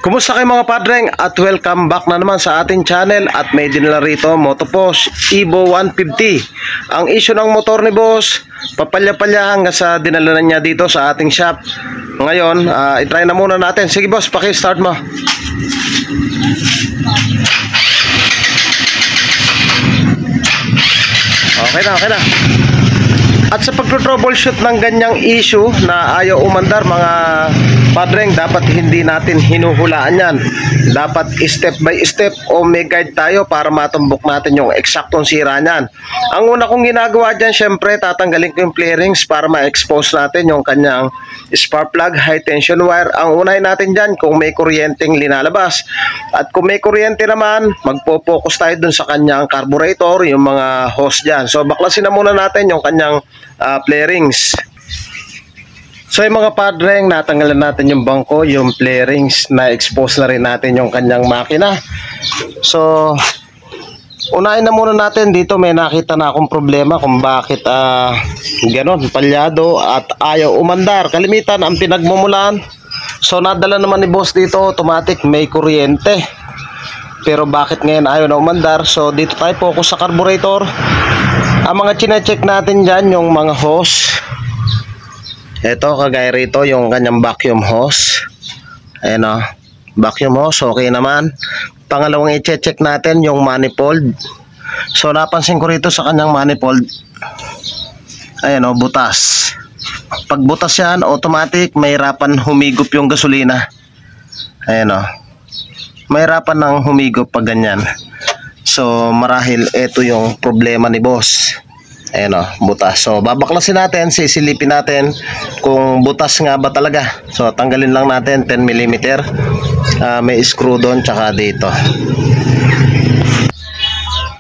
Kumusta kayo mga padreng at welcome back na naman sa ating channel at may dinala rito Motopoz Evo 150. Ang issue ng motor ni boss, papalya-palya hanggang sa dinala na niya dito sa ating shop. Ngayon, itry na muna natin. Sige boss, paki-start mo. Okay na. At sa pag-troubleshoot ng ganyang issue na ayaw umandar mga padreng, dapat hindi natin hinuhulaan yan. Dapat step by step o may guide tayo para matumbok natin yung eksaktong sira niyan. Ang una kong ginagawa dyan, syempre tatanggalin ko yung flarings para ma-expose natin yung kanyang spark plug, high tension wire. Ang unahin natin dyan kung may kuryenteng linalabas. At kung may kuryente naman, magpo-focus tayo dun sa kanyang carburetor, yung mga hose dyan. So baklasin na muna natin yung kanyang flarings. So yung mga padreng, natanggalan natin yung bangko, yung flarings, na-expose na rin natin yung kanyang makina. So unahin na muna natin dito. May nakita na akong problema kung bakit ganon, palyado at ayaw umandar. Kalimitan ang pinagmumulan. So nadala naman ni boss dito, automatic may kuryente. Pero bakit ngayon ayaw na umandar? So dito tayo focus sa carburetor. Ang mga chine-check natin dyan, yung mga hose. Ito, kagaya rito, yung kanyang vacuum hose. Ayan o, vacuum hose, okay naman. Pangalawang i-check natin, yung manifold. So, napansin ko rito sa kanyang manifold. Ayan o, butas. Pag butas yan, automatic, mahirapan humigop yung gasolina. Ayan o. Mahirapan nang humigop pag ganyan. So marahil ito yung problema ni boss. Ayan o, butas. So babaklasin natin, sisilipin natin kung butas nga ba talaga. So tanggalin lang natin 10 mm. May screw doon tsaka dito.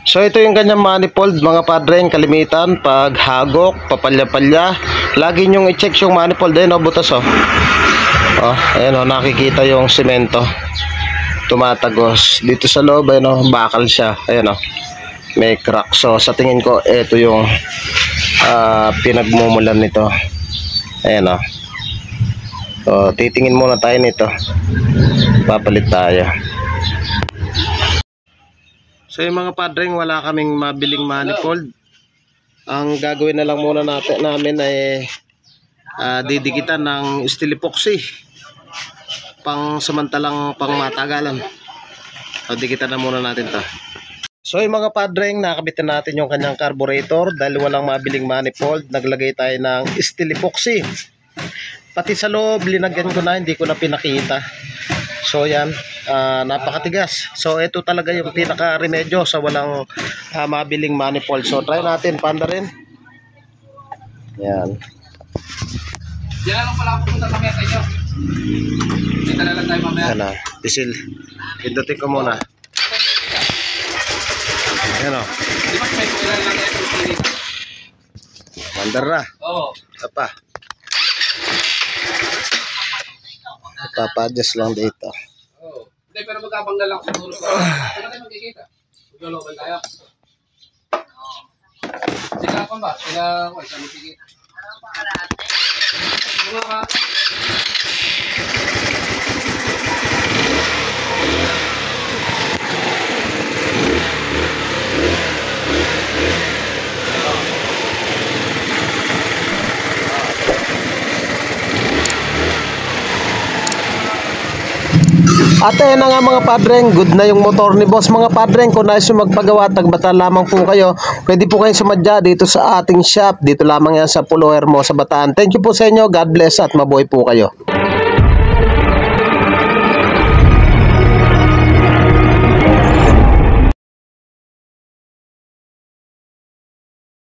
So ito yung kanyang manifold mga padreng. Kalimitan pag hagok, papalya-palya, lagi nyong i-check yung manifold. Ayan o, butas o. Ayan o, nakikita yung semento tumatagos dito sa loob. Ayan o, bakal siya. Ayan o, may crack. So sa tingin ko ito yung pinagmumulan nito. Ayan o. So titingin muna tayo nito, papalit tayo. So yung mga padreng, wala kaming mabiling manifold. Ang gagawin na lang muna namin ay didikitan ng steel epoxy pang samantalang pang matagalan. So dikitan na muna natin to. So yung mga padreng, nakabitan natin yung kanyang carburetor. Dahil walang mabiling manifold, naglagay tayo ng steel epoxy. Pati sa loob, linagyan ko na, hindi ko na pinakita. So yan, napakatigas. So ito talaga yung pinaka remedyo sa walang mabiling manifold. So try natin, panda rin. Yan. Diyan lang pala ako punta mamaya sa inyo. Dito na lang tayo mamaya. Yan na, pisil. Pindutin ko muna. Ayan o. Di ba may kulang lang ito? Mandar na. Oo. Apa. Papadjust lang dito. Oo. Hindi, pero magkabanggal lang siguro. Saan tayo magkikita? Maglolobal tayo. Sila ako ba? Sila ako, saan magkikita? Mga ka? At ayun na nga mga padreng, good na yung motor ni boss. Mga padreng, kung nais yung magpagawa, tagbata lamang po kayo. Pwede po kayong sumadya dito sa ating shop. Dito lamang yan sa Pulo Hermosa, Bataan. Thank you po sa inyo. God bless at mabuhay po kayo.